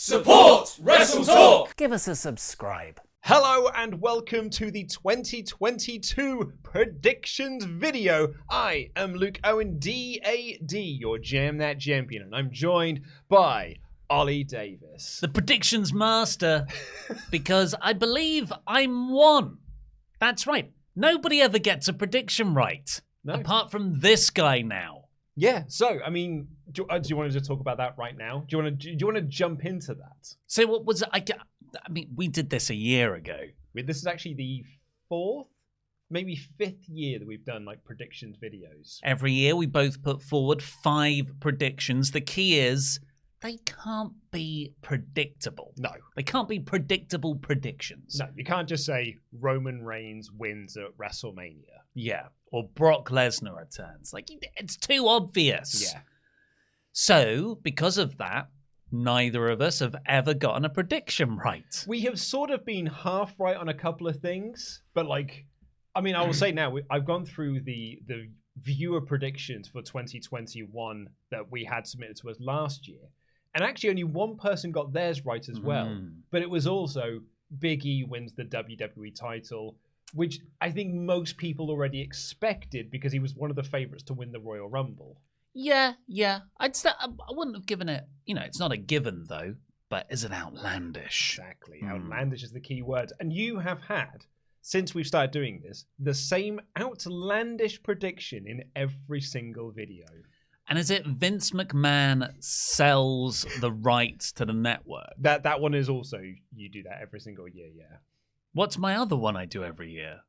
Support WrestleTalk! Give us a subscribe. Hello and welcome to the 2022 predictions video. I am Luke Owen, DAD, your Jam That Champion, and I'm joined by Oli Davis. The predictions master, because I believe I'm one. That's right. Nobody ever gets a prediction right, apart from this guy now. Yeah, so, I mean, do you want to just talk about that right now? Do you want to jump into that? So what was it? I mean, we did this a year ago. This is actually the fourth, maybe fifth year that we've done, like, predictions videos. Every year we both put forward 5 predictions. The key is they can't be predictable. No. They can't be predictable predictions. No, you can't just say Roman Reigns wins at WrestleMania. Yeah, or Brock Lesnar returns. Like, it's too obvious. Yeah. So, because of that, neither of us have ever gotten a prediction right. We have sort of been half right on a couple of things, but like, I mean, I will say now, I've gone through the viewer predictions for 2021 that we had submitted to us last year, and actually only one person got theirs right as well, but it was also Big E wins the WWE title, which I think most people already expected because he was one of the favorites to win the Royal Rumble. Yeah. I wouldn't have given it, it's not a given though, but is it outlandish? Exactly. Outlandish is the key word. And you have had, since we've started doing this, the same outlandish prediction in every single video. And is it Vince McMahon sells the rights to the network? That one is also, you do that every single year, yeah. What's my other one I do every year?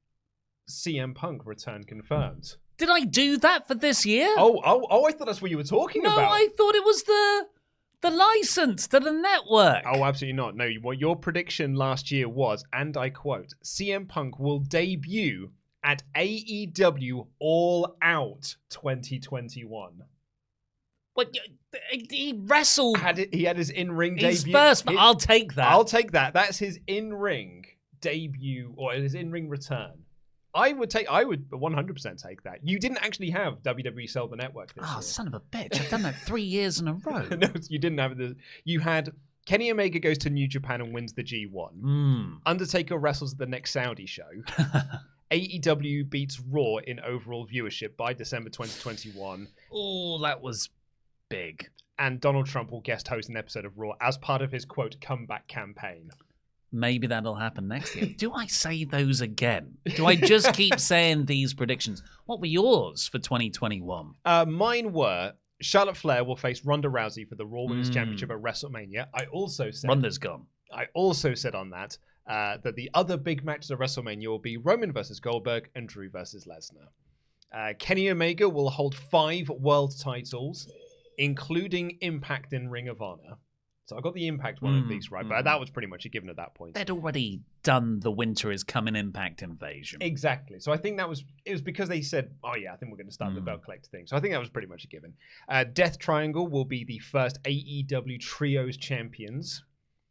CM Punk return confirmed. Did I do that for this year? Oh! I thought that's what you were talking about. No, I thought it was the license to the network. Oh, absolutely not. No, what your prediction last year was, and I quote, CM Punk will debut at AEW All Out 2021. What? He wrestled. He had his in-ring debut. He's first, but I'll take that. I'll take that. That's his in-ring debut or his in-ring return. I would 100% take that. You didn't actually have WWE sell the network this year. Oh, son of a bitch. I've done that 3 years in a row. No, you didn't have this. You had Kenny Omega goes to New Japan and wins the G1. Undertaker wrestles at the next Saudi show. AEW beats Raw in overall viewership by December 2021. Oh, that was big. And Donald Trump will guest host an episode of Raw as part of his, quote, comeback campaign. Maybe that'll happen next year. Do I say those again? Do I just keep saying these predictions? What were yours for 2021? Mine were Charlotte Flair will face Ronda Rousey for the Raw Women's Championship at WrestleMania. I also said Ronda's gone. I also said on that that the other big matches at WrestleMania will be Roman versus Goldberg and Drew versus Lesnar. Kenny Omega will hold 5 world titles, including Impact and Ring of Honor. So I got the Impact one of these right, but that was pretty much a given at that point. They'd already done the Winter is Coming Impact invasion. Exactly. So I think it was because they said, oh yeah, I think we're going to start the belt collector thing. So I think that was pretty much a given. Death Triangle will be the first AEW Trios champions.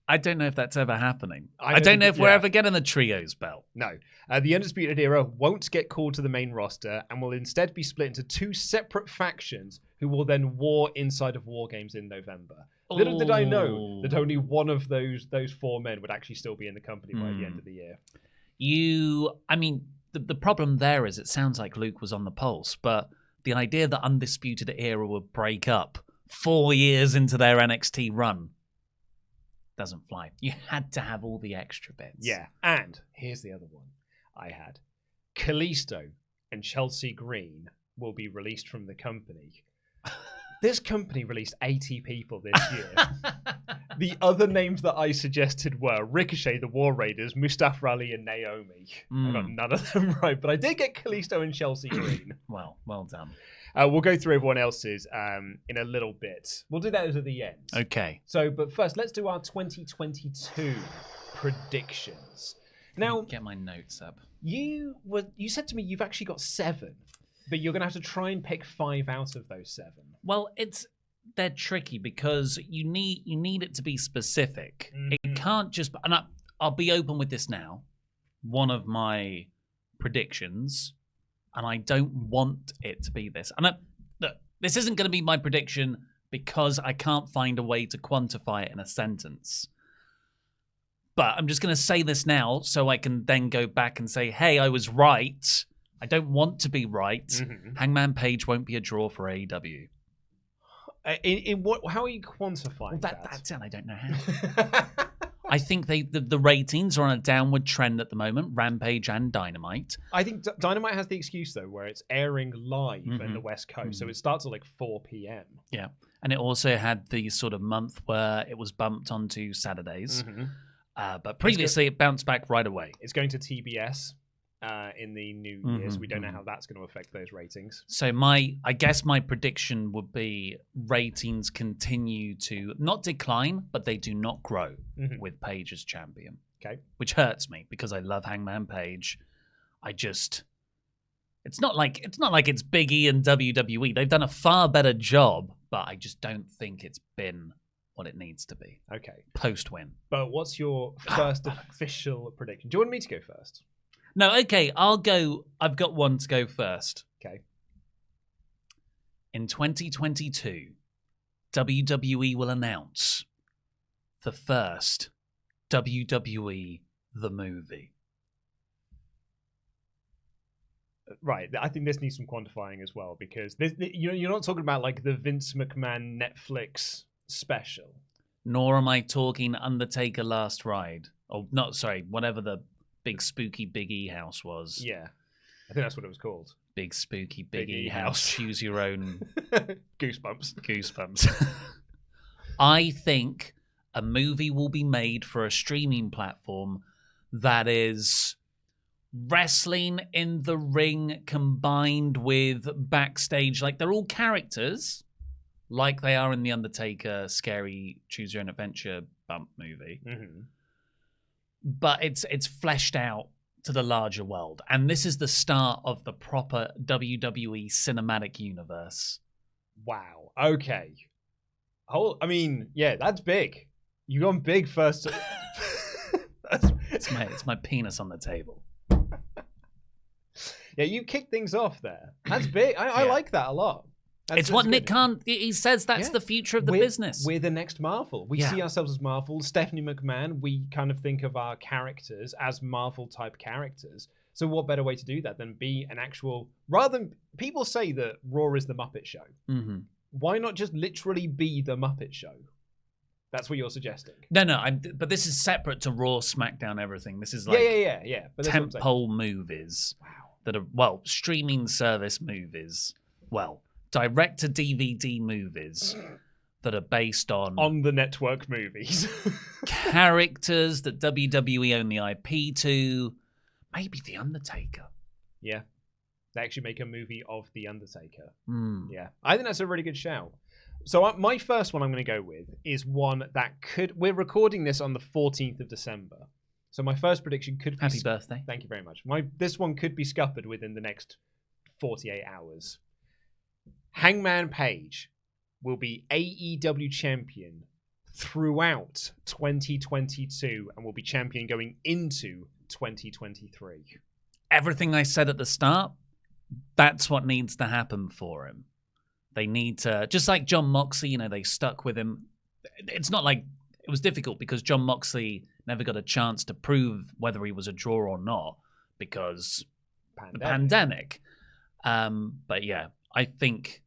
I don't know if that's ever happening. I don't know if we're ever getting the Trios belt. No. The Undisputed Era won't get called to the main roster and will instead be split into 2 separate factions who will then war inside of War Games in November. Little did I know that only one of those 4 men would actually still be in the company by the end of the year. The problem there is it sounds like Luke was on the pulse, but the idea that Undisputed Era would break up 4 years into their NXT run doesn't fly. You had to have all the extra bits. Yeah, and here's the other one I had. Kalisto and Chelsea Green will be released from the company. This company released 80 people this year. The other names that I suggested were Ricochet, the War Raiders, Mustafa Ali, and Naomi. I got none of them right, but I did get Kalisto and Chelsea Green. Well done. We'll go through everyone else's in a little bit. We'll do that at the end. Okay. So, but first, let's do our 2022 predictions. Now, get my notes up. You said to me you've actually got 7. But you're going to have to try and pick 5 out of those 7. Well, they're tricky because you need it to be specific. It can't just. And I'll be open with this now. One of my predictions, and I don't want it to be this. And look, this isn't going to be my prediction because I can't find a way to quantify it in a sentence. But I'm just going to say this now so I can then go back and say, hey, I was right. I don't want to be right. Mm-hmm. Hangman Page won't be a draw for AEW. In what? How are you quantifying Well, that? that's it. I don't know how. I think the ratings are on a downward trend at the moment, Rampage and Dynamite. I think Dynamite has the excuse, though, where it's airing live in the West Coast, so it starts at like 4 p.m. Yeah, and it also had the sort of month where it was bumped onto Saturdays. But previously, it bounced back right away. It's going to TBS in the new year, so we don't know how that's going to affect those ratings. So I guess my prediction would be ratings continue to not decline, but they do not grow with Page as champion. Okay, which hurts me because I love Hangman Page. It's not like it's Big E and WWE. They've done a far better job, but I just don't think it's been what it needs to be. Okay. Post-win. But what's your first official prediction? Do you want me to go first? No, okay, I'll go. I've got one to go first. Okay. In 2022, WWE will announce the first WWE The Movie. Right, I think this needs some quantifying as well, because you're not talking about like the Vince McMahon Netflix special. Nor am I talking Undertaker Last Ride. Oh, not sorry, whatever the big spooky Big E house was. Yeah, I think that's what it was called. Big spooky Big E house. Choose your own. Goosebumps. I think a movie will be made for a streaming platform that is wrestling in the ring combined with backstage. Like, they're all characters, like they are in the Undertaker scary Choose Your Own Adventure bump movie. But it's fleshed out to the larger world. And this is the start of the proper WWE cinematic universe. Wow. Okay. I mean, yeah, that's big. You gone big first. It's my penis on the table. Yeah, you kicked things off there. That's big. I like that a lot. It's what Nick Khan, he says that's the future of the business. We're the next Marvel. We see ourselves as Marvel. Stephanie McMahon, we kind of think of our characters as Marvel-type characters. So what better way to do that than be an actual... Rather than... People say that Raw is the Muppet Show. Why not just literally be the Muppet Show? That's what you're suggesting. No, but this is separate to Raw, SmackDown, everything. This is like yeah. But tentpole movies that are, streaming service movies. Direct-to-DVD movies that are based on the network movies. characters that WWE own the IP to. Maybe The Undertaker. Yeah. They actually make a movie of The Undertaker. Yeah. I think that's a really good shout. So my first one I'm going to go with is one that could... We're recording this on the 14th of December. So my first prediction could be... Happy birthday. Thank you very much. This one could be scuppered within the next 48 hours. Hangman Page will be AEW champion throughout 2022 and will be champion going into 2023. Everything I said at the start, that's what needs to happen for him. They need to, just like Jon Moxley, they stuck with him. It's not like it was difficult because Jon Moxley never got a chance to prove whether he was a draw or not because the pandemic. But yeah, I think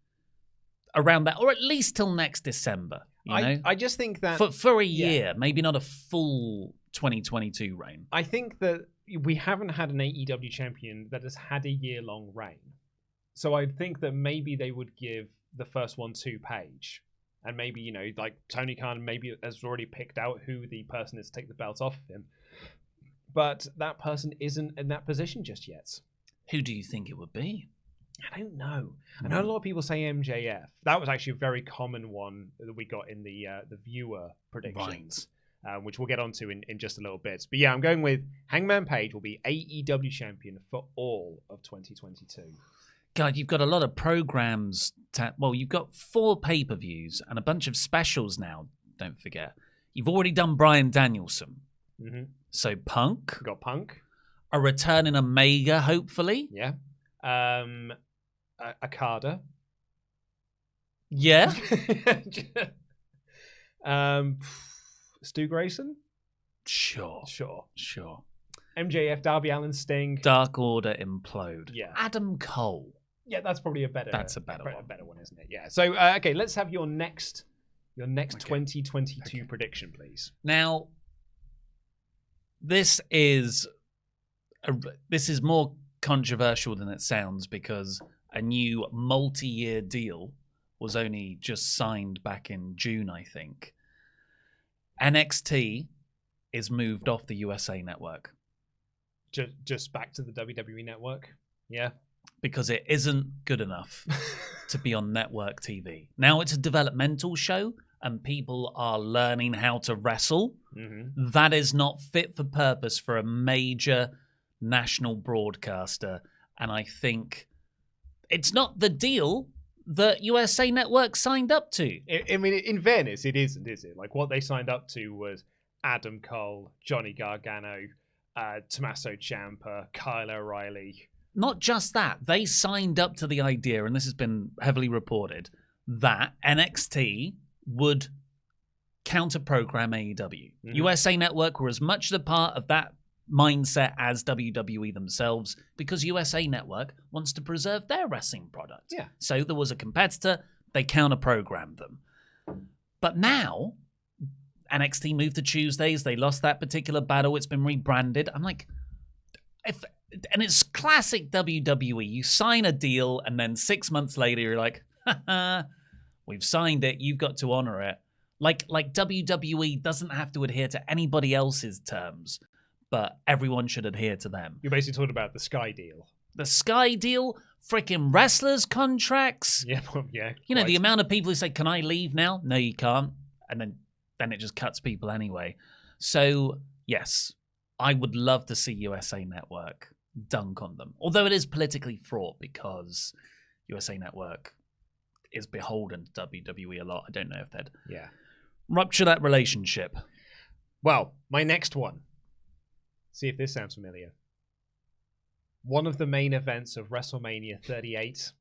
around that, or at least till next December. I just think that for a year, maybe not a full 2022 reign. I think that we haven't had an AEW champion that has had a year-long reign. So I think that maybe they would give the first one to Page. And maybe, like Tony Khan maybe has already picked out who the person is to take the belt off of him. But that person isn't in that position just yet. Who do you think it would be? I don't know. I know a lot of people say MJF. That was actually a very common one that we got in the viewer predictions, which we'll get onto in just a little bit. But yeah, I'm going with Hangman Page will be AEW champion for all of 2022. God, you've got a lot of programs. You've got 4 pay-per-views and a bunch of specials now, don't forget. You've already done Bryan Danielson. So Punk. We've got Punk. A return in Omega, hopefully. Yeah. Okada. Yeah. Stu Grayson? Sure. MJF, Darby Allin, Sting. Dark Order implode. Yeah. Adam Cole. Yeah, that's probably a better. That's a better one. Better one, isn't it? Yeah. So okay, let's have your next 2022 prediction, please. Now, this is more controversial than it sounds because a new multi-year deal was only just signed back in June, I think. NXT is moved off the USA Network. Just back to the WWE Network? Yeah. Because it isn't good enough to be on network TV. Now it's a developmental show and people are learning how to wrestle. Mm-hmm. That is not fit for purpose for a major national broadcaster. And I think it's not the deal that USA Network signed up to. I mean, in fairness, it isn't, is it? Like, what they signed up to was Adam Cole, Johnny Gargano, Tommaso Ciampa, Kyle O'Reilly. Not just that. They signed up to the idea, and this has been heavily reported, that NXT would counter-program AEW. Mm-hmm. USA Network were as much a part of that mindset as WWE themselves because USA Network wants to preserve their wrestling product. Yeah. So there was a competitor, they counter-programmed them. But now, NXT moved to Tuesdays, they lost that particular battle, it's been rebranded. I'm like, and it's classic WWE. You sign a deal and then 6 months later you're like, we've signed it, you've got to honor it. Like WWE doesn't have to adhere to anybody else's terms, but everyone should adhere to them. You're basically talking about the Sky deal. The Sky deal, freaking wrestlers' contracts. Yeah, yeah. You know, the amount of people who say, can I leave now? No, you can't. And then it just cuts people anyway. So, yes, I would love to see USA Network dunk on them. Although it is politically fraught because USA Network is beholden to WWE a lot. I don't know if they'd rupture that relationship. Well, my next one. See if this sounds familiar. One of the main events of WrestleMania 38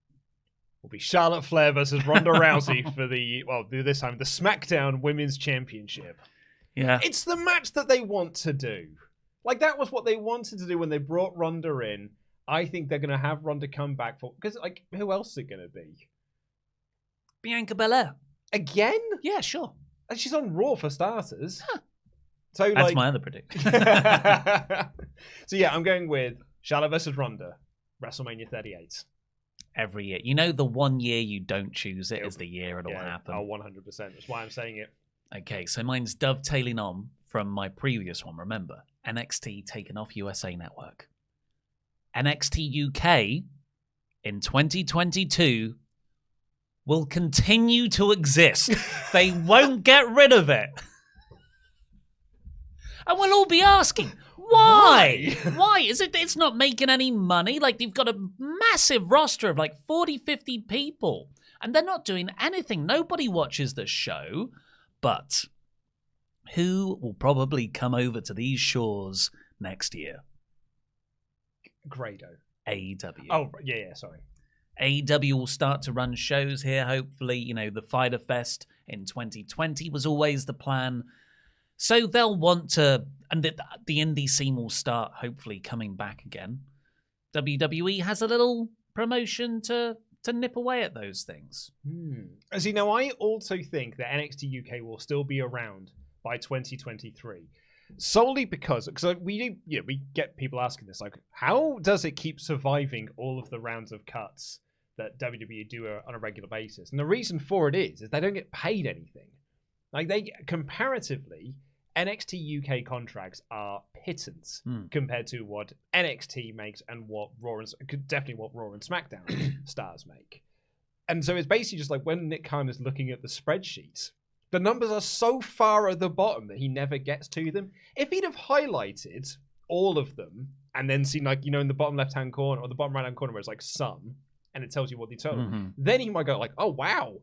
will be Charlotte Flair versus Ronda Rousey for this time, the SmackDown Women's Championship. Yeah. It's the match that they want to do. Like, that was what they wanted to do when they brought Ronda in. I think they're going to have Ronda come back for... Because, like, who else is it going to be? Bianca Belair. Again? Yeah, sure. And she's on Raw for starters. Huh. So, that's my other prediction. So, yeah, I'm going with Charlotte versus Ronda, WrestleMania 38. Every year. You know, the 1 year you don't choose it is the year it'll happen. Oh, 100%. That's why I'm saying it. Okay, so mine's dovetailing on from my previous one, remember. NXT taken off USA Network. NXT UK in 2022 will continue to exist. They won't get rid of it. And we'll all be asking, why? Why? It's not making any money? Like, you've got a massive roster of like 40, 50 people. And they're not doing anything. Nobody watches the show. But who will probably come over to these shores next year? Grado. AEW. Oh, yeah, sorry. AEW will start to run shows here, hopefully. You know, the Fyter Fest in 2020 was always the plan. So they'll want to, and the indie scene will start hopefully coming back again. WWE has a little promotion to nip away at those things. As you know, I also think that NXT UK will still be around by 2023. Solely because we get people asking this, like, how does it keep surviving all of the rounds of cuts that WWE do on a regular basis? And the reason for it is they don't get paid anything. Like, they comparatively, NXT UK contracts are pittance compared to what NXT makes and what Raw and SmackDown stars make. And so it's basically just like when Nick Khan is looking at the spreadsheets, the numbers are so far at the bottom that he never gets to them. If he'd have highlighted all of them and then seen, like, you know, in the bottom left-hand corner or the bottom right-hand corner where it's like sum and it tells you what the total, then he might go like, oh, wow,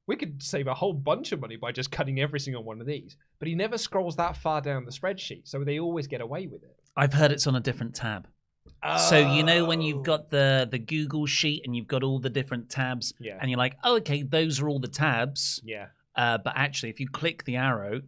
we could save a whole bunch of money by just cutting every single one of these. But he never scrolls that far down the spreadsheet, so they always get away with it. I've heard it's on a different tab. So you know when you've got the Google sheet and you've got all the different tabs, and you're like, oh, okay, those are all the tabs. Yeah. But actually, if you click the arrow,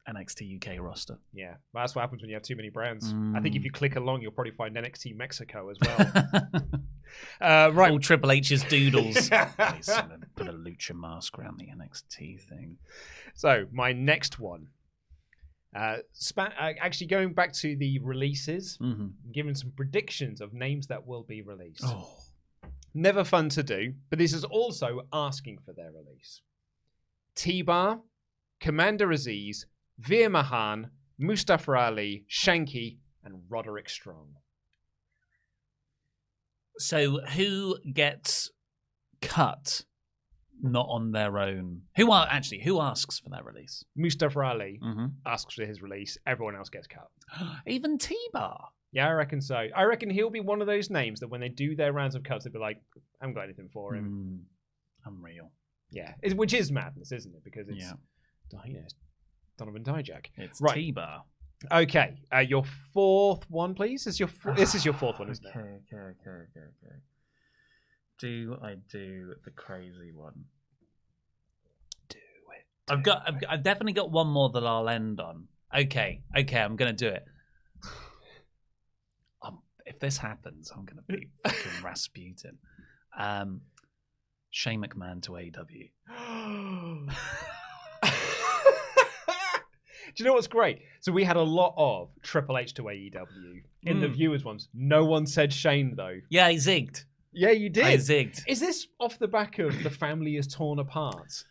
NXT UK roster. Yeah, well, that's what happens when you have too many brands. I think if you click along, you'll probably find NXT Mexico as well. Right. All Triple H's doodles. Put a lucha mask around the NXT thing. So, my next one. Actually, going back to the releases, giving some predictions of names that will be released. Oh. Never fun to do, but this is also asking for their release. T-Bar, Commander Aziz, Veer Mahan, Mustafa Ali, Shanky, and Roderick Strong. So who gets cut not on their own? Who asks for their release? Mustafa Ali asks for his release. Everyone else gets cut. Even T-Bar? Yeah, I reckon so. I reckon he'll be one of those names that when they do their rounds of cuts, they'll be like, I haven't got anything for him. Unreal. Yeah, which is madness, isn't it? Because it's, it's Donovan Dijak. It's right. T-Bar. Okay, your fourth one, please. This is your fourth one, isn't it? Okay. Do I do the crazy one? Do it. I've definitely got one more that I'll end on. Okay, I'm gonna do it. If this happens, I'm gonna be fucking Rasputin. Shane McMahon to AEW. Do you know what's great? So we had a lot of Triple H to AEW in the viewers ones. No one said Shane though. Yeah, I zigged. Yeah, you did. I zigged. Is this off the back of the family is torn apart?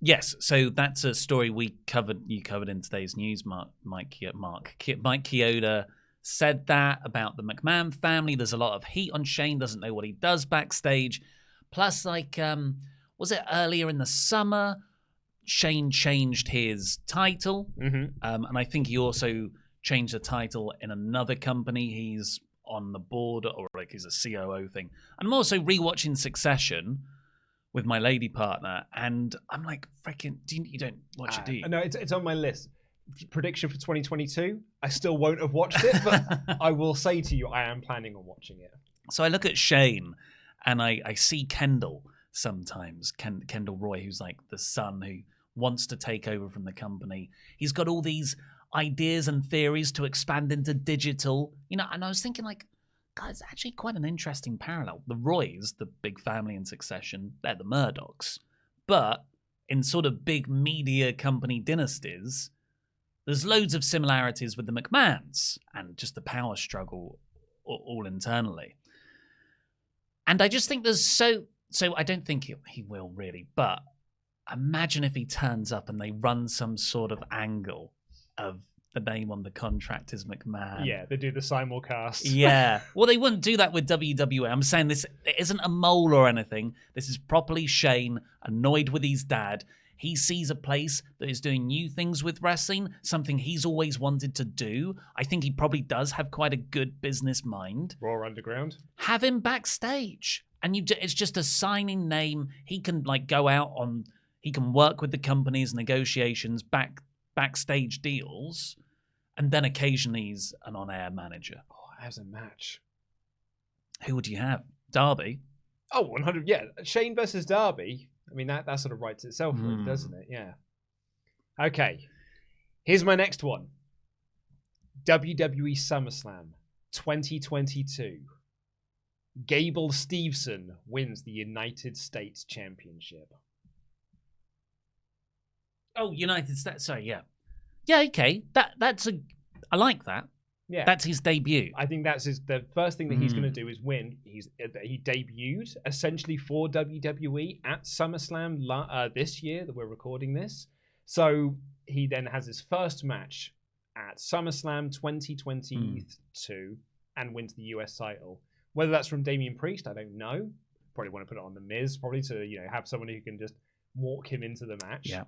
Yes. So that's a story you covered in today's news. Mike Chioda said that about the McMahon family. There's a lot of heat on Shane. Doesn't know what he does backstage. Plus, was it earlier in the summer? Shane changed his title, and I think he also changed the title in another company. He's on the board, or like he's a COO thing. And I'm also rewatching Succession with my lady partner, and I'm like, freaking, you don't watch it, do you? No, it's on my list. Prediction for 2022. I still won't have watched it, but I will say to you, I am planning on watching it. So I look at Shane, and I see Kendall sometimes, Kendall Roy, who's like the son who wants to take over from the company. He's got all these ideas and theories to expand into digital, and I was thinking like, God, it's actually quite an interesting parallel. The Roys, the big family in Succession, they're the Murdochs. But in sort of big media company dynasties, there's loads of similarities with the McMahons and just the power struggle all internally. And I just think there's so I don't think he will really, but imagine if he turns up and they run some sort of angle of the name on the contract is McMahon. Yeah, they do the simulcast. Yeah. Well, they wouldn't do that with WWE. I'm saying this isn't a mole or anything. This is properly Shane, annoyed with his dad. He sees a place that is doing new things with wrestling, something he's always wanted to do. I think he probably does have quite a good business mind. Raw Underground. Have him backstage. And it's just a signing name. He can go out on... He can work with the company's negotiations, backstage deals, and then occasionally he's an on-air manager. Oh, as a match. Who would you have? Darby? Oh, 100. Yeah, Shane versus Darby. I mean, that sort of writes itself, really, doesn't it? Yeah. Okay. Here's my next one. WWE SummerSlam 2022. Gable Steveson wins the United States Championship. Oh, United States. Sorry, yeah. Yeah, okay. I like that. Yeah. That's his debut. I think that's the first thing that he's going to do is win. He debuted essentially for WWE at SummerSlam this year that we're recording this. So he then has his first match at SummerSlam 2022 and wins the US title. Whether that's from Damian Priest, I don't know. Probably want to put it on The Miz, probably to have someone who can just walk him into the match. Yeah.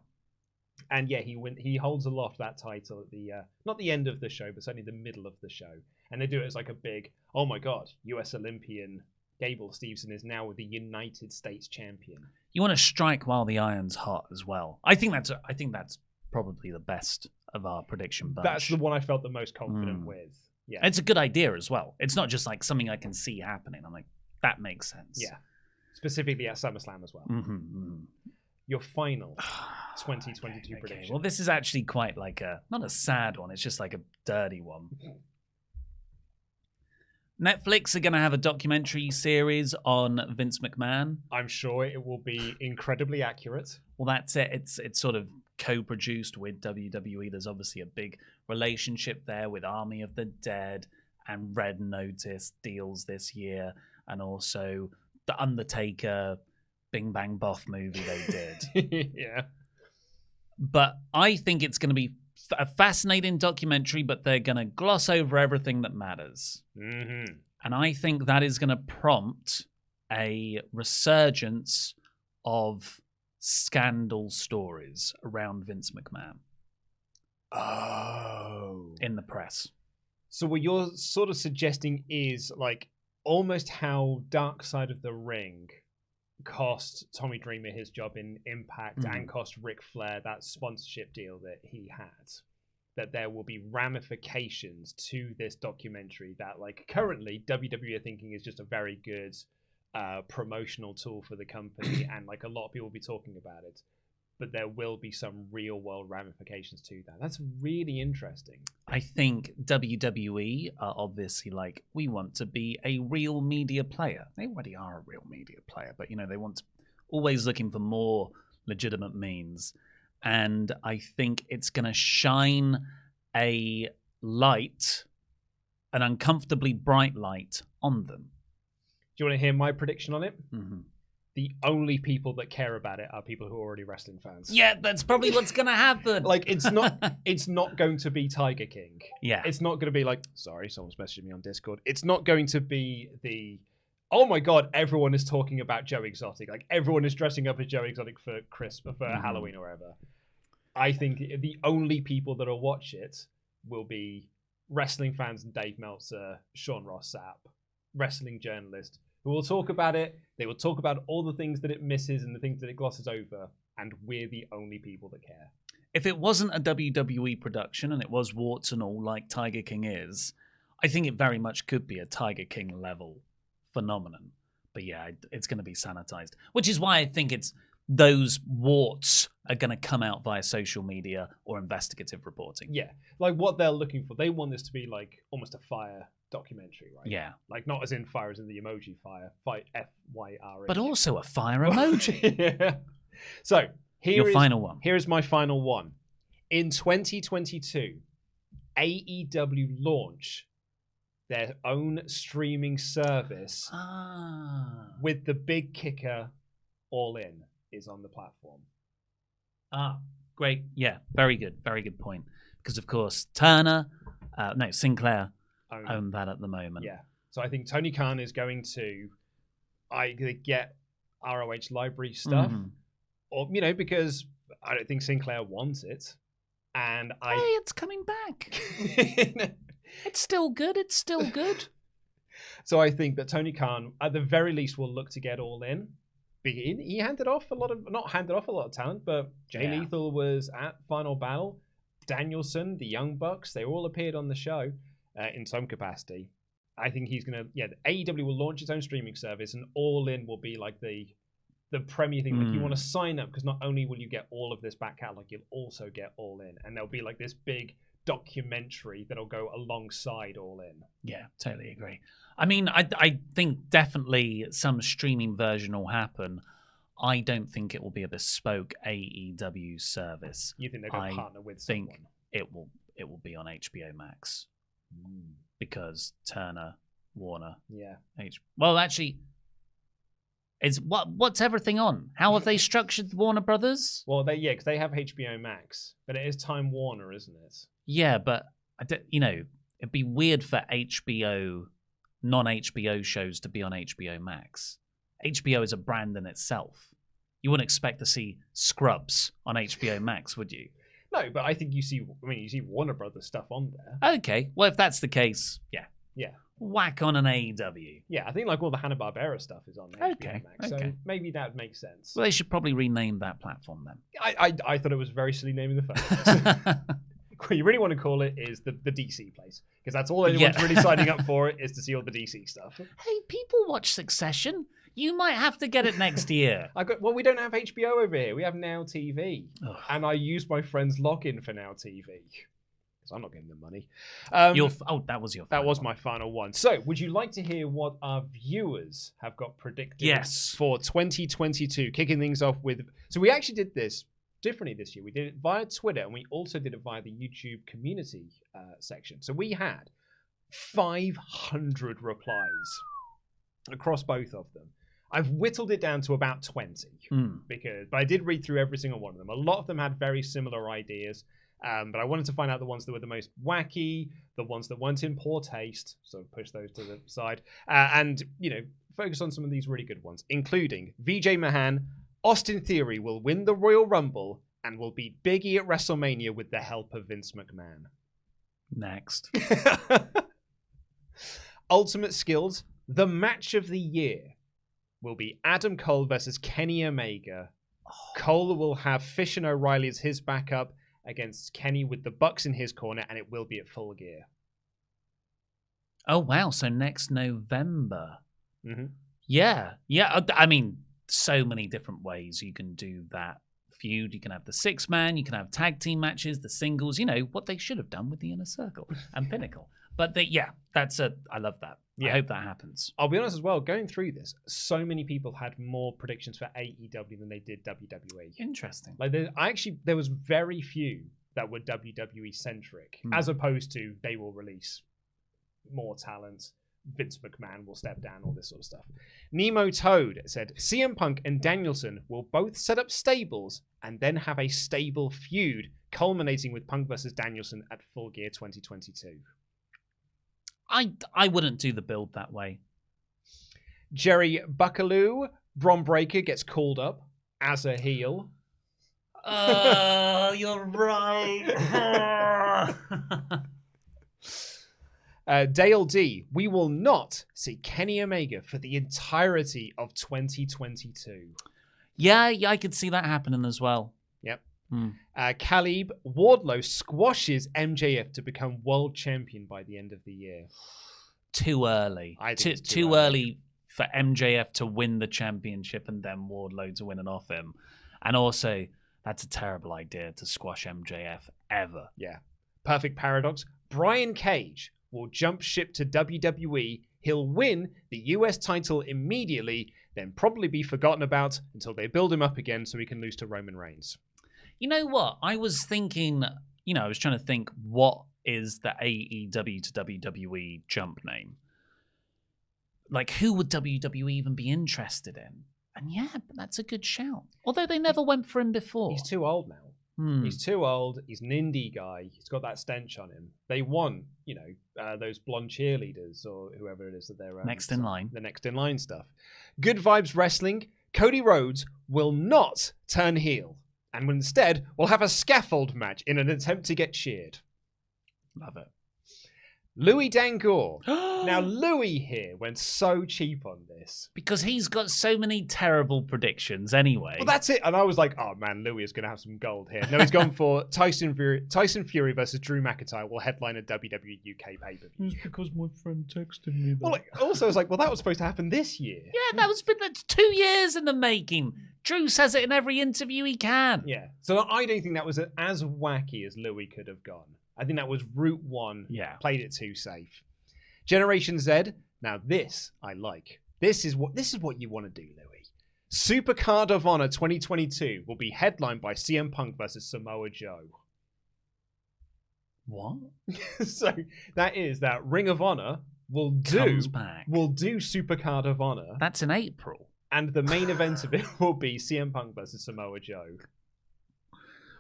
And yeah, he holds aloft that title at the not the end of the show, but certainly the middle of the show. And they do it as like a big, oh my God, US Olympian Gable Steveson is now the United States champion. You want to strike while the iron's hot as well. I think that's probably the best of our prediction bunch. That's the one I felt the most confident with. Yeah. It's a good idea as well. It's not just like something I can see happening. I'm like, that makes sense. Yeah. Specifically at SummerSlam as well. Your final 2022 prediction. Well, this is actually quite like not a sad one. It's just like a dirty one. Netflix are going to have a documentary series on Vince McMahon. I'm sure it will be incredibly accurate. Well, that's it. It's sort of co-produced with WWE. There's obviously a big relationship there with Army of the Dead and Red Notice deals this year, and also the Undertaker Bing Bang Boff movie they did. Yeah. But I think it's going to be a fascinating documentary, but they're going to gloss over everything that matters. Mm-hmm. And I think that is going to prompt a resurgence of scandal stories around Vince McMahon. Oh. In the press. So what you're sort of suggesting is like almost how Dark Side of the Ring cost Tommy Dreamer his job in Impact and cost Ric Flair that sponsorship deal that he had. That there will be ramifications to this documentary that, like, currently WWE are thinking is just a very good promotional tool for the company, and like a lot of people will be talking about it. But there will be some real world ramifications to that. That's really interesting. I think WWE are obviously like, we want to be a real media player. They already are a real media player, but, you know, they want to, always looking for more legitimate means. And I think it's going to shine a light, an uncomfortably bright light on them. Do you want to hear my prediction on it? Mm-hmm. The only people that care about it are people who are already wrestling fans. Yeah, that's probably what's going to happen. Like, it's not going to be Tiger King. Yeah. It's not going to be like, sorry, someone's messaging me on Discord. It's not going to be the, oh my God, everyone is talking about Joe Exotic. Like, everyone is dressing up as Joe Exotic for Christmas, for Halloween or whatever. I think the only people that will watch it will be wrestling fans and Dave Meltzer, Sean Ross Sapp, wrestling journalists, who will talk about it. They will talk about all the things that it misses and the things that it glosses over, and we're the only people that care. If it wasn't a WWE production and it was warts and all like Tiger King is, I think it very much could be a Tiger King level phenomenon. But yeah, it's going to be sanitized, which is why I think it's those warts are going to come out via social media or investigative reporting. Yeah, like what they're looking for. They want this to be like almost a fire documentary, right? Yeah. Like not as in fire as in the emoji fire, fight FYRE. But also a fire emoji. Yeah. So Your final one. Here is my final one. In 2022, AEW launch their own streaming service with the big kicker, All In, is on the platform. Great. Yeah, very good. Very good point. Because, of course, Sinclair own that at the moment. Yeah. So I think Tony Khan is going to either get ROH library stuff, or, you know, because I don't think Sinclair wants it. And Hey, it's coming back. It's still good. It's still good. So I think that Tony Khan, at the very least, will look to get All In. He handed off a lot of talent, but Jay Lethal was at Final Battle. Danielson, the Young Bucks, they all appeared on the show in some capacity. I think he's going to, AEW will launch its own streaming service, and All In will be like the premier thing. Like, you want to sign up, because not only will you get all of this back catalog, you'll also get All In. And there'll be like this big documentary that'll go alongside All In. Yeah, totally agree. I mean, I think definitely some streaming version will happen. I don't think it will be a bespoke AEW service. You think they're going to partner with someone? I think it will be on HBO Max because Turner, Warner, well, actually, what's everything on? How have they structured Warner Brothers? Well, because they have HBO Max, but it is Time Warner, isn't it? Yeah, but it'd be weird for HBO, non-HBO shows to be on HBO Max. HBO is a brand in itself. You wouldn't expect to see Scrubs on HBO Max, would you? No, but I think you see Warner Brothers stuff on there. Okay, well, if that's the case, yeah. Whack on an AEW. Yeah, I think like all the Hanna-Barbera stuff is on HBO Max, so maybe that makes sense. Well, they should probably rename that platform then. I thought it was a very silly name in the first place. what you really want to call it is the DC place, because that's all anyone's really signing up for it is to see all the DC stuff. Hey, people watch Succession. You might have to get it next year. Well, we don't have HBO over here. We have Now TV, and I use my friend's login for Now TV because I'm not getting the money. That was your. That was my final one. So, would you like to hear what our viewers have got predicted for 2022? Kicking things off with. So we actually did this differently this year. We did it via Twitter, and we also did it via the YouTube community section. So we had 500 replies across both of them. I've whittled it down to about 20 but I did read through every single one of them. A lot of them had very similar ideas, but I wanted to find out the ones that were the most wacky, the ones that weren't in poor taste, so push those to the side, and focus on some of these really good ones, including VJ Mahan. Austin Theory will win the Royal Rumble and will beat Big E at WrestleMania with the help of Vince McMahon. Next. Ultimate Skills, the match of the year will be Adam Cole versus Kenny Omega. Cole will have Fish and O'Reilly as his backup against Kenny with the Bucks in his corner, and it will be at Full Gear. Oh, wow. So next November. Mm-hmm. Yeah. I mean, so many different ways you can do that feud. You can have the 6-man, you can have tag team matches, the singles, what they should have done with the Inner Circle and Pinnacle. But I love that. I hope that happens. I'll be honest as well, going through this, so many people had more predictions for AEW than they did WWE. Interesting. Like there was very few that were WWE centric, as opposed to they will release more talent, Vince McMahon will step down, all this sort of stuff. Nemo Toad said CM Punk and Danielson will both set up stables and then have a stable feud, culminating with Punk versus Danielson at Full Gear 2022. I wouldn't do the build that way. Jerry Buckaloo, Bron Breakker gets called up as a heel. Oh, you're right. Dale D, we will not see Kenny Omega for the entirety of 2022. Yeah, I could see that happening as well. Yep. Khalib, Wardlow squashes MJF to become world champion by the end of the year. Too early. I think it's too early for MJF to win the championship and then Wardlow to win it off him. And also, that's a terrible idea to squash MJF ever. Yeah. Perfect Paradox, Brian Cage will jump ship to WWE. He'll win the US title immediately, then probably be forgotten about until they build him up again so he can lose to Roman Reigns. You know what? I was thinking, I was trying to think, what is the AEW to WWE jump name? Like, who would WWE even be interested in? And yeah, that's a good shout. Although they never went for him before. He's too old now. He's too old. He's an indie guy. He's got that stench on him. They want, those blonde cheerleaders or whoever it is that they're next in line. The next in line stuff. Good Vibes Wrestling. Cody Rhodes will not turn heel, and instead will have a scaffold match in an attempt to get cheered. Love it. Louis Dangoor. Now, Louis here went so cheap on this. Because he's got so many terrible predictions anyway. Well, that's it. And I was like, oh, man, Louis is going to have some gold here. No, he's gone for Tyson Fury versus Drew McIntyre will headline a WWE UK pay-per-view. It's because my friend texted me that. Well, also, I was like, well, that was supposed to happen this year. Yeah, that's 2 years in the making. Drew says it in every interview he can. Yeah. So I don't think that was as wacky as Louis could have gone. I think that was Route 1. Yeah. Played it too safe. Generation Z. Now this I like. This is what you want to do, Louis. Supercard of Honor 2022 will be headlined by CM Punk versus Samoa Joe. What? So that Ring of Honor will do Supercard of Honor. That's in April. And the main event of it will be CM Punk versus Samoa Joe.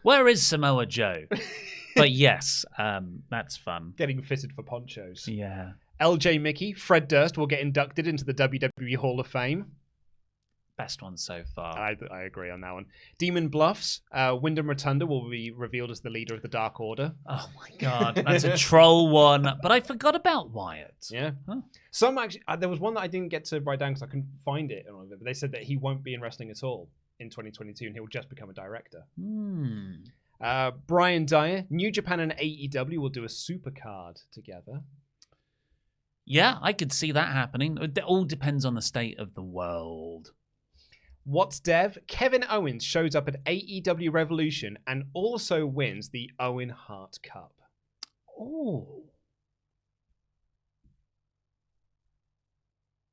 Where is Samoa Joe? But yes, that's fun. Getting fitted for ponchos. Yeah. LJ Mickey, Fred Durst will get inducted into the WWE Hall of Fame. Best one so far. I agree on that one. Demon Bluffs, Wyndham Rotunda will be revealed as the leader of the Dark Order. Oh my god, that's a troll one. But I forgot about Wyatt. Yeah. Huh. Some actually, there was one that I didn't get to write down because I couldn't find it. But they said that he won't be in wrestling at all in 2022 and he'll just become a director. Brian Dyer, New Japan and AEW will do a super card together. Yeah, I could see that happening. It all depends on the state of the world. What's Dev? Kevin Owens shows up at AEW Revolution and also wins the Owen Hart Cup. Oh.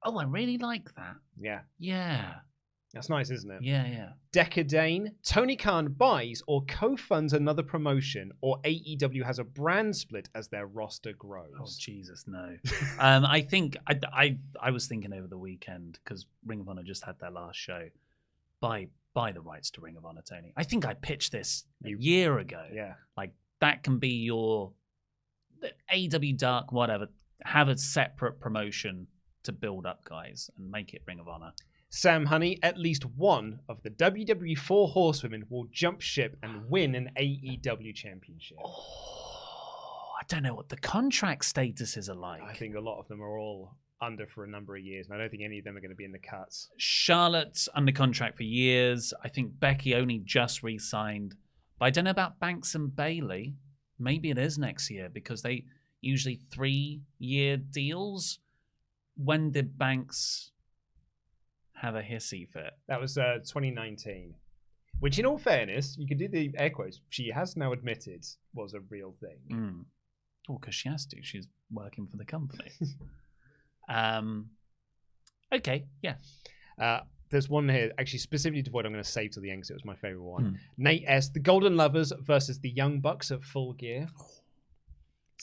Oh, I really like that. Yeah. Yeah. That's nice, isn't it? Yeah. Decadane, Tony Khan buys or co-funds another promotion, or AEW has a brand split as their roster grows. Oh, Jesus, no. I think, I was thinking over the weekend, because Ring of Honor just had their last show, buy the rights to Ring of Honor, Tony. I think I pitched this a year ago. Yeah. Like, that can be your AEW Dark, whatever. Have a separate promotion to build up guys and make it Ring of Honor. Sam Honey, at least one of the WWE 4 Horsewomen will jump ship and win an AEW championship. Oh, I don't know what the contract statuses are like. I think a lot of them are all under for a number of years, and I don't think any of them are going to be in the cuts. Charlotte's under contract for years. I think Becky only just re-signed. But I don't know about Banks and Bailey. Maybe it is next year, because they usually 3-year deals. When did Banks have a hissy fit? That was 2019. Which, in all fairness, you could do the air quotes, she has now admitted was a real thing. Mm. Oh, because she has to. She's working for the company. Okay, yeah. There's one here, actually specifically to what I'm going to save till the end because it was my favorite one. Nate S. The Golden Lovers versus the Young Bucks at Full Gear.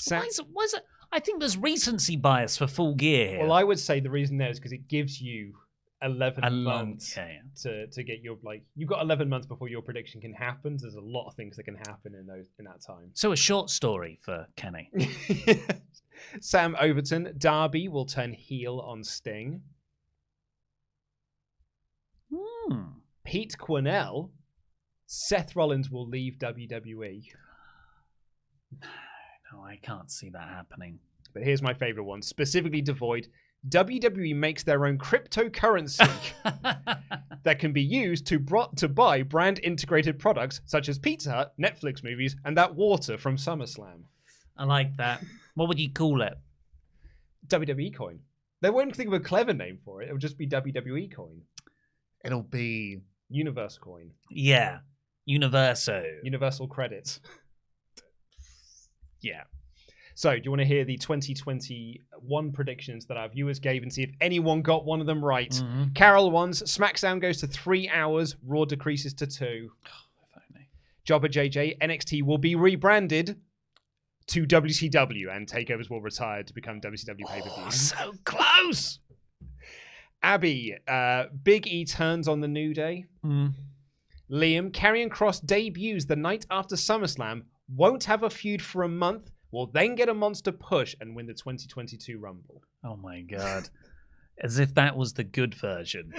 Why is it? I think there's recency bias for Full Gear here. Well, I would say the reason there is because it gives you 11 months yeah. to get your, like, you've got 11 months before your prediction can happen. There's a lot of things that can happen in that time. So a short story for Kenny. Sam Overton, Darby will turn heel on Sting. Pete Quinnell, Seth Rollins will leave WWE. No, I can't see that happening. But here's my favorite one, specifically devoid. WWE makes their own cryptocurrency that can be used to buy brand integrated products such as Pizza Hut, Netflix movies, and that water from SummerSlam. I like that. What would you call it? WWE coin. They won't think of a clever name for it. It would just be WWE coin. It'll be Universe coin. Yeah. Universo. Universal credits. Yeah. So, do you want to hear the 2021 predictions that our viewers gave and see if anyone got one of them right? Mm-hmm. Carol wins. SmackDown goes to 3 hours. Raw decreases to 2. Jobber JJ, NXT will be rebranded to WCW and takeovers will retire to become WCW pay-per-views. So close! Abby, Big E turns on the New Day. Liam, Karrion Kross debuts the night after SummerSlam, won't have a feud for a month, will then get a monster push and win the 2022 Rumble. Oh my God. As if that was the good version.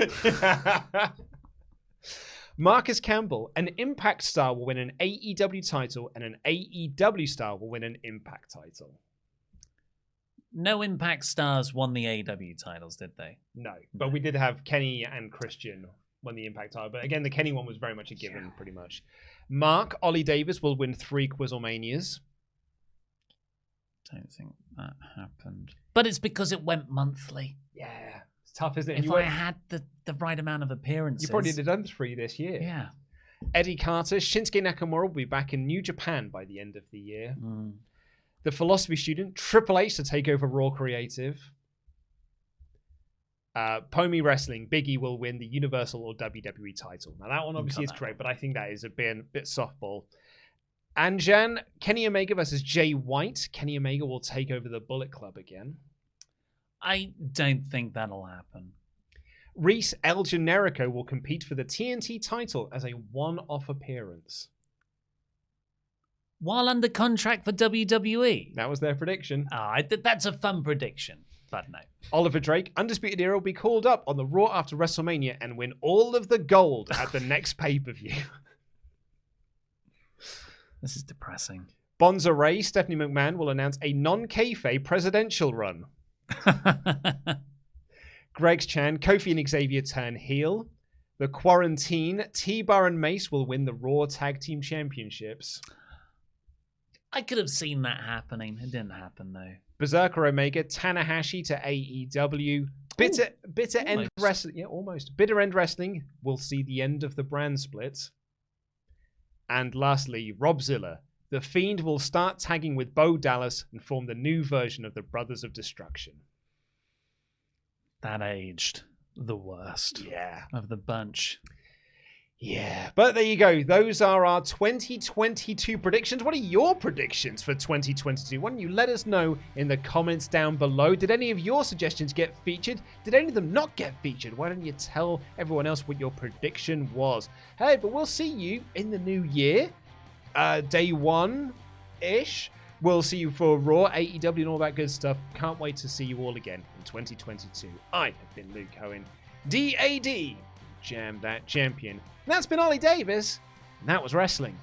Marcus Campbell, an Impact star will win an AEW title and an AEW star will win an Impact title. No Impact stars won the AEW titles, did they? No, but we did have Kenny and Christian won the Impact title. But again, the Kenny one was very much a given, pretty much. Mark, Oli Davis will win 3 Quizzlemanias. Don't think that happened. But it's because it went monthly. Yeah, it's tough, isn't it? If I had the right amount of appearances... You probably did done 3 this year. Yeah. Eddie Carter, Shinsuke Nakamura will be back in New Japan by the end of the year. The Philosophy Student, Triple H to take over Raw Creative. Pomi Wrestling, Big E will win the Universal or WWE title. Now that one obviously is correct, but I think that is a bit softball. Anjan, Kenny Omega versus Jay White. Kenny Omega will take over the Bullet Club again. I don't think that'll happen. Reese El Generico will compete for the TNT title as a one-off appearance. While under contract for WWE? That was their prediction. That's a fun prediction, but no. Oliver Drake, Undisputed Era will be called up on the Raw after WrestleMania and win all of the gold at the next pay-per-view. This is depressing. Bonza Ray, Stephanie McMahon will announce a non-kayfabe presidential run. Greg's Chan, Kofi and Xavier turn heel. The Quarantine, T-Bar and Mace will win the Raw Tag Team Championships. I could have seen that happening. It didn't happen, though. Berserker Omega, Tanahashi to AEW. Bitter End Wrestling. Yeah, almost. Bitter End Wrestling will see the end of the brand split. And lastly, Robzilla. The Fiend will start tagging with Bo Dallas and form the new version of the Brothers of Destruction. That aged the worst. Yeah. Of the bunch. Yeah, but there you go. Those are our 2022 predictions. What are your predictions for 2022? Why don't you let us know in the comments down below? Did any of your suggestions get featured? Did any of them not get featured? Why don't you tell everyone else what your prediction was? Hey, but we'll see you in the new year. Day one-ish. We'll see you for Raw, AEW, and all that good stuff. Can't wait to see you all again in 2022. I have been Luke Cohen, DAD, Jam That Champion. And that's been Oli Davis, and that was wrestling.